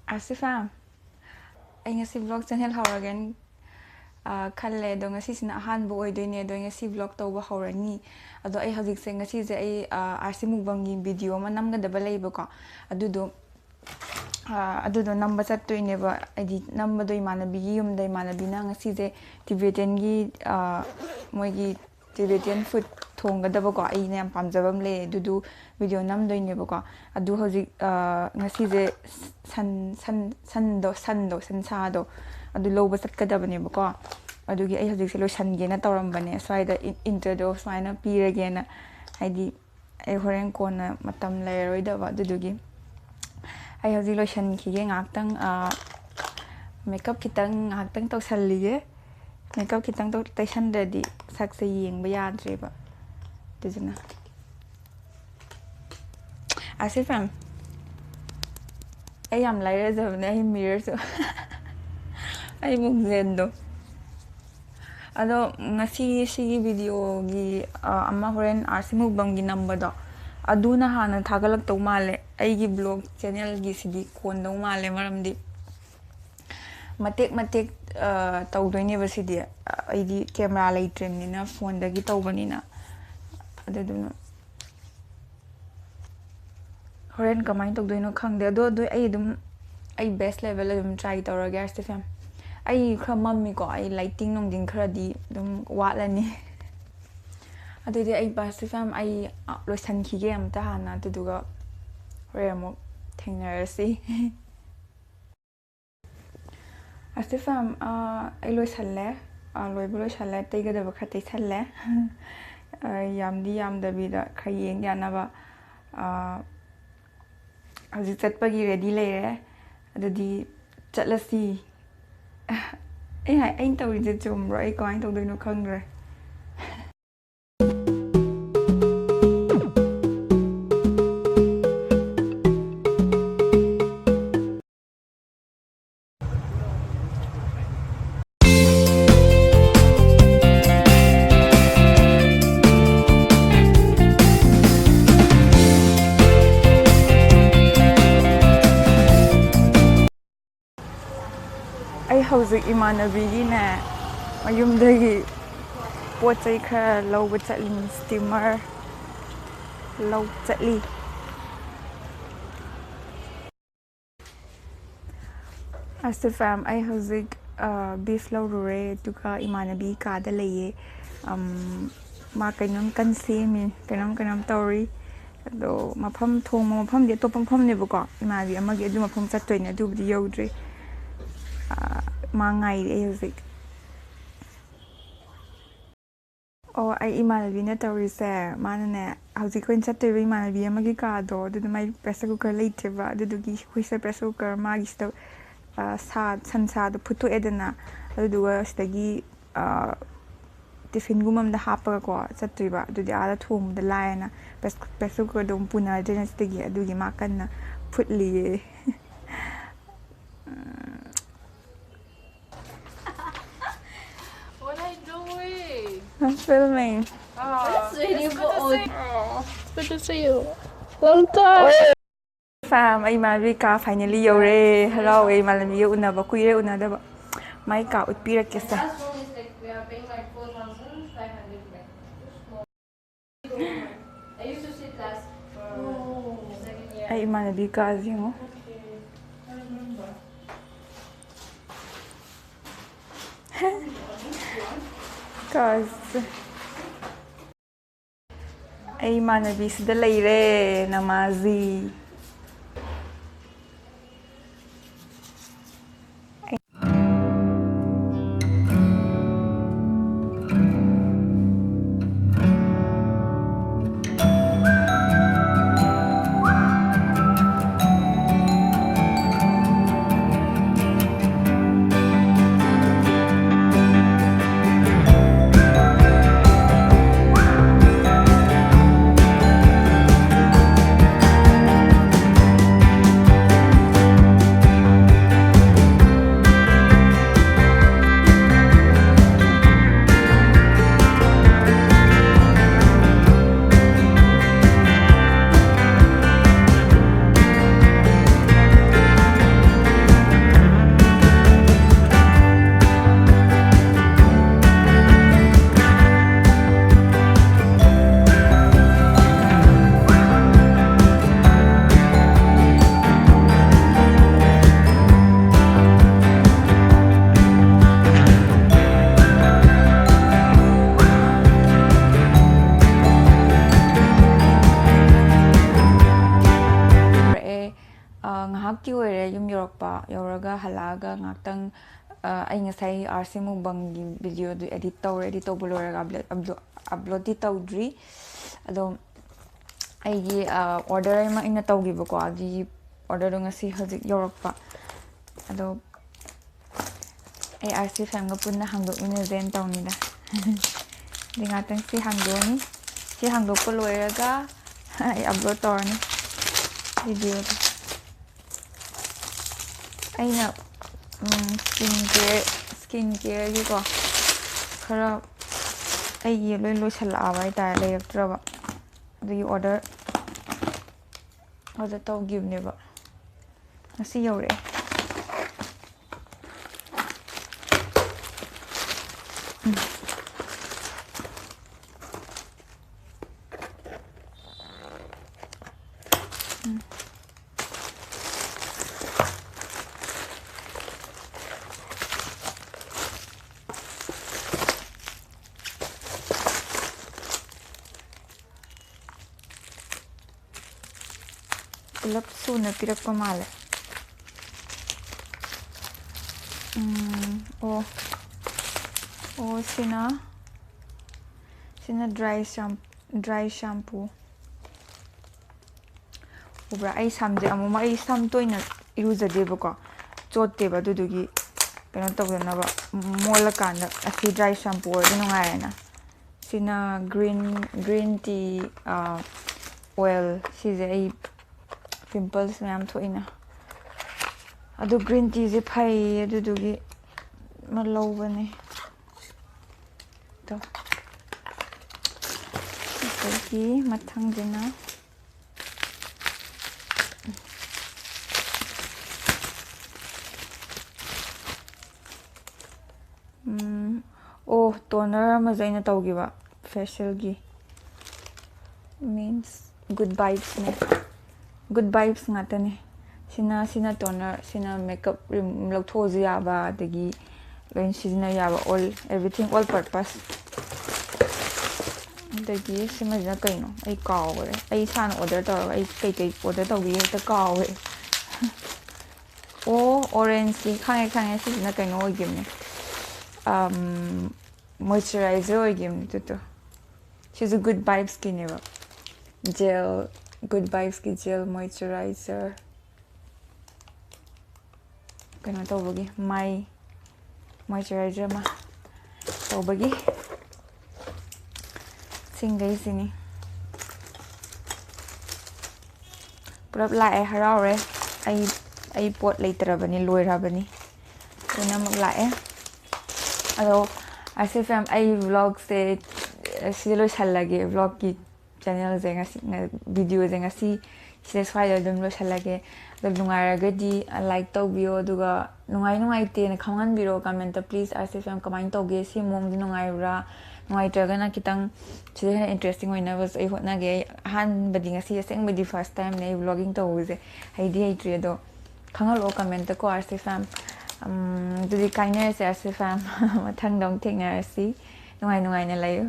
Asifam, ay ngasi vlog channel hawragan khalle do ngasi sina ahan bo oidoine do ngasi vlog tawba hawrani ado ay hajik se ngasi je ay arsi mukbang gi video ma namga daba leiba ko adudo namba chattoine ba adi namba do imanabi gi yum da imanabi na ngasi je Tibetan gi moigi Tibetan food thonggadaba ko ai ne am pamjabam le dudu video namdoine ba ko adu hojik ngasi je san do adu loba chatkadabane ba ko adugi ai hojik se loisange na tawrambane swaida intro swaina pirage na haidi ai horen kona matam lairoidaba dudugi ai hojik loisan khige ngaktang makeup kitang ngaktang tawsallige makeup kitang taysan dadi sakse yengba yadreba dujuna Asifam ay am lairajabne ay mirror so ay mugzendo ado ngasi sigi video gi amma horen arsi mukbang gi number do aduna hana thagalak taw male ay gi blog channel gi sidi kondaw male maramdi matek tawdoine ba sidi aidi camera leitremni na phone dagi tawbanina aduduna horen kamai tawdoino khangde ado ai dum ai best level dum try tawrage Asifam ai khra mammi ko ai lighting nong ding khra di dum watlani adudi ai Asifam ai loisan khige amta hana tuduga horemo thengnarasi Asifam ai loisalle loibu loisalle teigadaba kha teisalle yamdi yamdabida kha yeng yanaba hojik chatpagi ready leire adudi chatlasi ai tawrije chumro ai kain tawdoino khangre ai hojik imanabigi na mayumdagi pot chai khara lawba chatli steamer law chatli Asifam ai hojik beef lawrure tuka imanabi ka da leye ma kainom kan semi kainom tawri ado mafam thong mafam de topam ne ba ko imanabi amagi adu mafam chattoine adubudi yodre mangai hojik ai imanabi na tawrise manane hojik koin chattoiba imanabi amagi ka do adudu mai pressure cooker leiteba adudugi huisa pressure cooker magi sta sansa do phuto edana aduduga stagi tiffin gumam da hapaga ko chattoiba adudi ala thum da laina pressure cooker dum puna jenestagi adugi makanna phutli I'm filming. That's really good. Good to see you. Long time. Fam, ay mali ka finally yore. Hello, ay malami yo una ba kuire una da ba. May ka utpira kesa. Last one is like we are paying like 4,500 I used to sit last for second year. Ay mali ka azingo. I remember. Cause ay manabi sa dalayre namazi. ꯌꯧꯔꯛꯄ ꯌꯧꯔꯒ ꯍꯜꯂꯛꯑꯒ ꯉꯥꯛꯇꯪ ꯑꯩ ꯉꯁꯥꯏ RC ꯃꯨꯛꯕꯪꯒꯤ ꯚꯤꯗꯤꯑꯣꯗꯨ edit ꯇꯧꯕ ꯂꯣꯏꯔꯒ uploadꯗꯤ ꯇꯧꯗ꯭ꯔꯤ ꯑꯗꯣ ꯑꯩꯒꯤ order ꯑꯃ ꯑꯩꯅ ꯇꯧꯈꯤꯕꯀꯣ ꯑꯗꯨꯒꯤ orderꯗꯣ ꯉꯁꯤ ꯍꯧꯖꯤꯛ ꯌꯧꯔꯛꯄ ꯑꯗꯣ ꯑꯩ RC ꯐꯦꯝꯒ ꯄꯨꯟꯅ ꯍꯥꯡꯗꯣꯛꯃꯤꯟꯅꯖꯦꯅ ꯇꯧꯅꯤꯗ ꯑꯗꯩ ꯉꯥꯛꯇꯪ ꯁꯤ ꯍꯥꯡꯗꯣꯛꯑꯅꯤ ꯁꯤ ꯍꯥꯡꯗꯣꯛꯄ ꯂꯣꯏꯔꯒ ꯑꯩ upload ꯇꯧꯔꯅꯤ ꯚꯤꯗꯤꯑꯣꯗꯣ ꯑꯩꯅ ꯁ꯭ꯀꯤꯟ ꯀꯦꯌꯔꯒꯤꯀꯣ ꯈꯔ ꯑꯩꯒꯤ ꯂꯣꯏ ꯂꯣꯏꯁꯜꯂꯛꯑꯕ ꯍꯥꯏꯇꯥꯔꯦ ꯂꯩꯔꯛꯇ꯭ꯔꯕ ꯑꯗꯨꯒꯤ order ꯇꯧꯈꯤꯕꯅꯦꯕ ꯉꯁꯤ ꯌꯧꯔꯛꯑꯦ ꯄꯨꯂꯞ ꯁꯨꯅ ꯄꯤꯔꯛꯄ ꯃꯥꯜꯂꯦ ꯁꯤꯅ ꯗ꯭ꯔꯥꯏ ꯁꯥꯝꯄꯨ ꯎꯕ꯭ꯔꯥ ꯑꯩ ꯁꯝꯁꯦ ꯑꯃꯨꯛ ꯑꯩ ꯁꯝ ꯇꯣꯏꯅ ꯏꯔꯨꯖꯗꯦꯕꯀꯣ ꯆꯣꯠꯇꯦꯕ ꯑꯗꯨꯗꯨꯒꯤ ꯀꯩꯅꯣ ꯇꯧꯗꯅꯕ ꯃꯣꯜꯂꯀꯥꯟꯗ ꯑꯁꯤ ꯗ꯭ꯔꯥꯏ ꯁꯥꯝꯄꯨ ꯑꯣꯏꯔꯗꯤ ꯅꯨꯡꯉꯥꯏꯔꯦꯅ ꯁꯤꯅ ꯒ꯭ꯔꯤꯟ ꯇꯤ ꯑꯣꯏꯜ ꯁꯤꯁꯦ ꯑꯩ ꯄꯤꯝꯄꯜꯁ ꯃꯌꯥꯝ ꯊꯣꯛꯏꯅ ꯑꯗꯨ ꯒ꯭ꯔꯤꯟ ꯇꯤꯁꯦ ꯐꯩ ꯑꯗꯨꯗꯨꯒꯤ ꯑꯃ ꯂꯧꯕꯅꯦ ꯑꯗꯣ ꯑꯗꯒꯤ ꯃꯊꯪꯁꯤꯅ ꯇꯣꯅꯔ ꯑꯃꯁꯨ ꯑꯩꯅ ꯇꯧꯈꯤꯕ ꯐꯦꯁꯤꯌꯦꯜꯒꯤ ꯃꯤꯟꯁ ꯒꯨꯗ ꯚꯥꯏബ്ꯁꯅꯦ ꯒꯨꯗ ꯚꯥꯏಬ್ꯁ ꯉꯥꯛꯇꯅꯦ ꯁꯤꯅ ꯇꯣꯅꯔ ꯁꯤꯅ ꯃꯦꯀꯞ ꯂꯧꯊꯣꯛꯑꯁꯨ ꯌꯥꯕ ꯑꯗꯒꯤ ꯂꯣꯏꯅ ꯁꯤꯖꯤꯟꯅ ꯌꯥꯕ everything all purpose ꯑꯗꯒꯤ ꯁꯤꯃꯁꯤꯅ ꯀꯩꯅꯣ ꯑꯩ ꯀꯥꯎꯈ꯭ꯔꯦ ꯑꯩ ꯏꯁꯥꯅ order ꯇꯧꯔꯒ ꯑꯩ ꯀꯩꯀꯩ order ꯇꯧꯕꯤꯒꯦ ꯍꯦꯛꯇ ꯀꯥꯎꯋꯦ ꯑꯣꯔꯦꯟꯖꯀꯤ ꯈꯪꯉꯦ ꯁꯤꯁꯤꯅ ꯀꯩꯅꯣ ꯑꯣꯏꯈꯤꯕꯅꯦ ꯃꯣꯏꯆꯔꯥꯏꯖꯔ ꯑꯣꯏꯈꯤꯕꯅꯦ ꯑꯗꯨꯗꯣ ꯁꯤꯁꯨ ꯒꯨꯗ ꯚꯥꯏബ്ꯁꯀꯤꯅꯦꯕ ꯖꯦꯜ ꯒꯨꯗ ꯚꯥꯏബ്ꯁꯀꯤ ꯖꯦꯜ ꯃꯣꯏꯆꯔꯥꯏꯖꯔ ꯀꯩꯅꯣ ꯇꯧꯕꯒꯤ ꯃꯥꯏ ꯃꯣꯏꯆꯔꯥꯏꯖꯔ ꯑꯃ ꯇꯧꯕꯒꯤ ꯁꯤꯡꯈꯩꯁꯤꯅꯤ ꯄꯨꯂꯞ ꯂꯥꯛꯑꯦ ꯍꯔꯥꯎꯔꯦ ꯑꯩ ꯄꯣꯠ ꯂꯩꯇ꯭ꯔꯕꯅꯤ ꯂꯣꯏꯔꯕꯅꯤ ꯂꯣꯏꯅꯃꯛ ꯂꯥꯛꯑꯦ ꯑꯗꯣ RC ꯐꯦꯝ ꯑꯩ ꯚ꯭ꯂꯣꯒꯁꯦ ꯁꯤꯗ ꯂꯣꯏꯁꯜꯂꯒꯦ ꯚ꯭ꯂꯣꯒꯀꯤ ꯆꯦꯅꯦꯜꯁꯦ ꯉꯁꯤ ꯚꯤꯗꯤꯑꯣꯁꯦ ꯉꯁꯤ ꯁꯤꯗ ꯁ꯭ꯋꯥꯏꯗ ꯑꯗꯨꯝ ꯂꯣꯏꯁꯜꯂꯒꯦ ꯑꯗꯣ ꯅꯨꯡꯉꯥꯏꯔꯒꯗꯤ ꯂꯥꯏꯛ ꯇꯧꯕꯤꯌꯣ ꯑꯗꯨꯒ ꯅꯨꯡꯉꯥꯏꯇꯦꯅ ꯈꯪꯍꯟꯕꯤꯔꯣ ꯀꯃꯦꯟꯇ ꯄ꯭ꯂꯤꯖ RC ꯐꯦꯝ ꯀꯃꯥꯏꯅ ꯇꯧꯒꯦ ꯁꯤ ꯃꯑꯣꯡꯁꯦ ꯅꯨꯡꯉꯥꯏꯕ꯭ꯔꯥ ꯅꯨꯡꯉꯥꯏꯇ꯭ꯔꯒꯅ ꯈꯤꯇꯪ ꯁꯤꯗ ꯍꯦꯟꯅ ꯏꯟꯇꯔꯦꯁꯇꯤꯡ ꯑꯣꯏꯅꯕꯁꯨ ꯑꯩ ꯍꯣꯠꯅꯒꯦ ꯑꯩ ꯑꯍꯥꯟꯕꯗꯤ ꯉꯁꯤ ꯑꯁꯦꯡꯕꯗꯤ ꯐꯥꯔꯁ ꯇꯥꯏꯝꯅꯦ ꯑꯩ ꯚ꯭ꯂꯣꯒꯤꯡ ꯇꯧꯕꯁꯦ ꯍꯩꯇ꯭ꯔꯤ ꯑꯗꯣ ꯈꯪꯍꯜꯂꯛꯑꯣ ꯀꯃꯦꯟꯇ ꯀꯣ RC ꯐꯦꯝ ꯑꯗꯨꯗꯤ ꯀꯥꯏꯅꯔꯁꯦ RC ꯐꯦꯝ ꯃꯊꯪꯗ ꯑꯃꯨꯛ ꯊꯦꯡꯅꯔꯁꯤ ꯅꯨꯡꯉꯥꯏꯅ ꯂꯩꯌꯨ